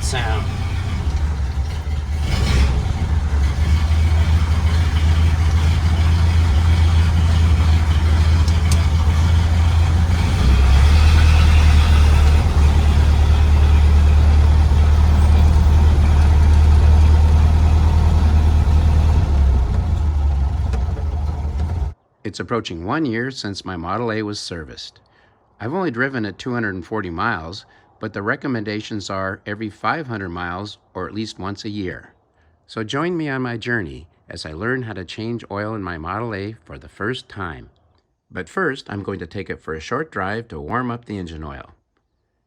sound. It's approaching 1 year since my Model A was serviced. I've only driven it 240 miles, but the recommendations are every 500 miles or at least once a year. So join me on my journey as I learn how to change oil in my Model A for the first time. But first, I'm going to take it for a short drive to warm up the engine oil.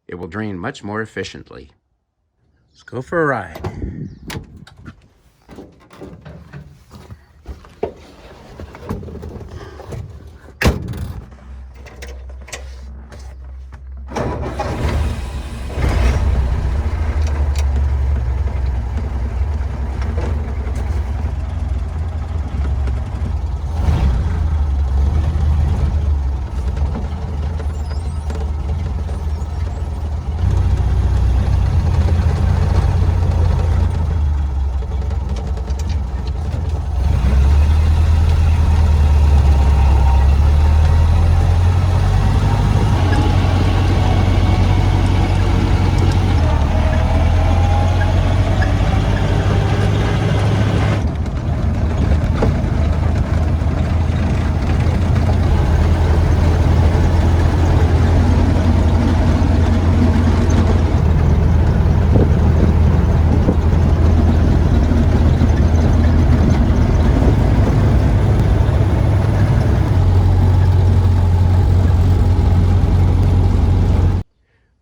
It will drain much more efficiently. Let's go for a ride.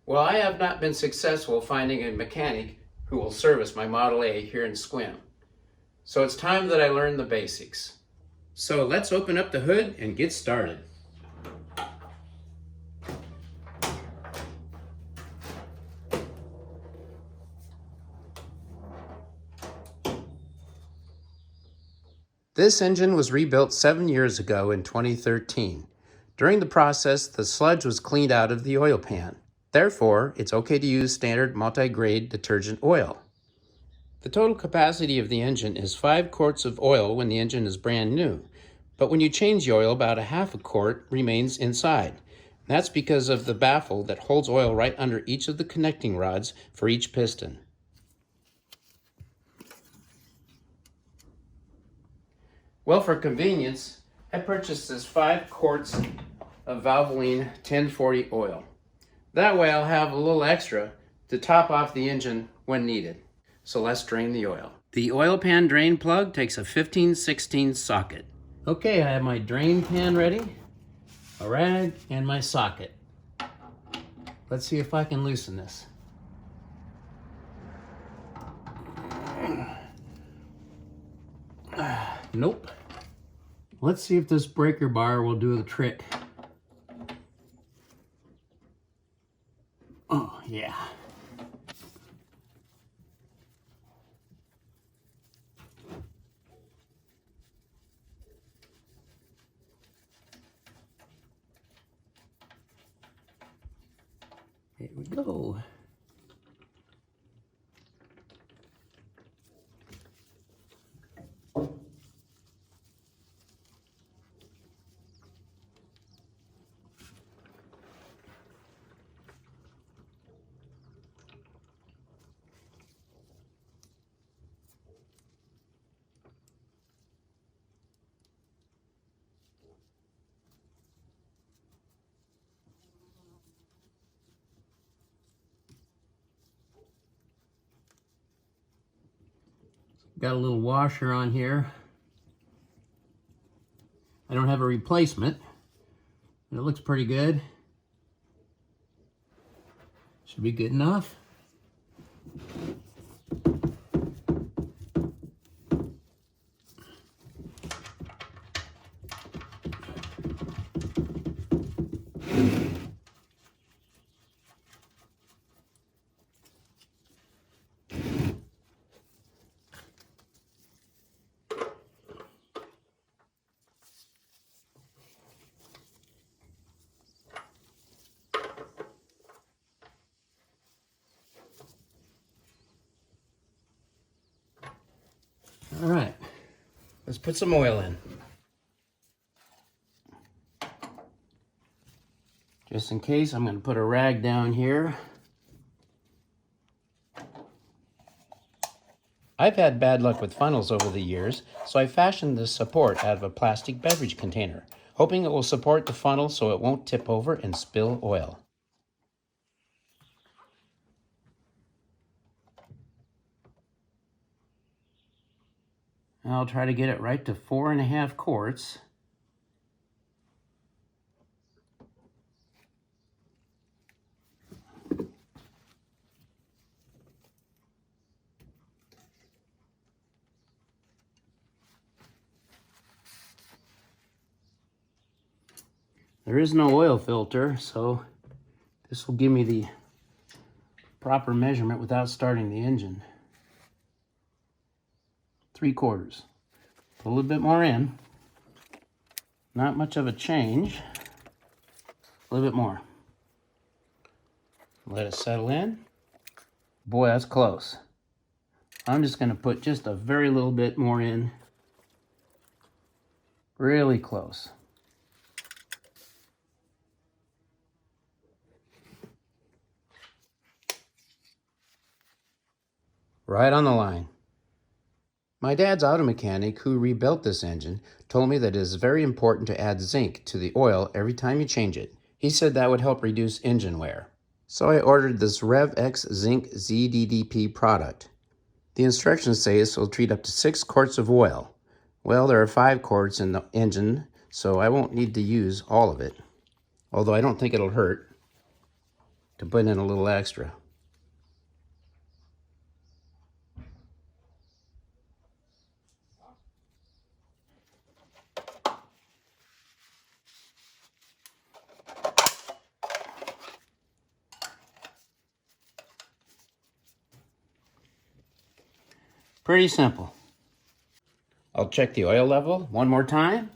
Well, I have not been successful finding a mechanic who will service my Model A here in Sequim. So it's time that I learn the basics. So let's open up the hood and get started. This engine was rebuilt 7 years ago in 2013. During the process, the sludge was cleaned out of the oil pan. Therefore, it's okay to use standard multi-grade detergent oil. The total capacity of the engine is 5 quarts of oil when the engine is brand new, but when you change the oil, about a half a quart remains inside. That's because of the baffle that holds oil right under each of the connecting rods for each piston. Well, for convenience, I purchased this 5 quarts of Valvoline 1040 oil. That way I'll have a little extra to top off the engine when needed. So let's drain the oil. The oil pan drain plug takes a 15/16 socket. Okay, I have my drain pan ready, a rag, and my socket. Let's see if I can loosen this. Nope. Let's see if this breaker bar will do the trick. Oh, yeah. Here we go. Got a little washer on here. I don't have a replacement, but it looks pretty good. Should be good enough. Let's put some oil in. Just in case, I'm going to put a rag down here. I've had bad luck with funnels over the years, so I fashioned this support out of a plastic beverage container, hoping it will support the funnel so it won't tip over and spill oil. I'll try to get it right to 4.5 quarts. There is no oil filter, so this will give me the proper measurement without starting the engine. 3/4. Put a little bit more in. Not much of a change. A little bit more. Let it settle in. Boy, that's close. I'm just going to put just a very little bit more in. Really close. Right on the line. My dad's auto mechanic who rebuilt this engine told me that it is very important to add zinc to the oil every time you change it. He said that would help reduce engine wear. So I ordered this RevX Zinc ZDDP product. The instructions say this will treat up to 6 quarts of oil. Well, there are 5 quarts in the engine, so I won't need to use all of it. Although I don't think it'll hurt to put in a little extra. Pretty simple. I'll check the oil level one more time.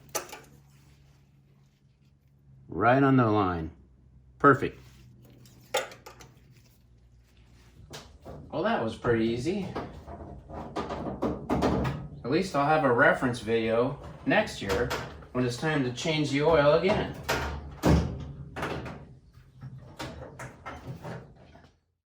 Right on the line. Perfect. Well, that was pretty easy. At least I'll have a reference video next year when it's time to change the oil again.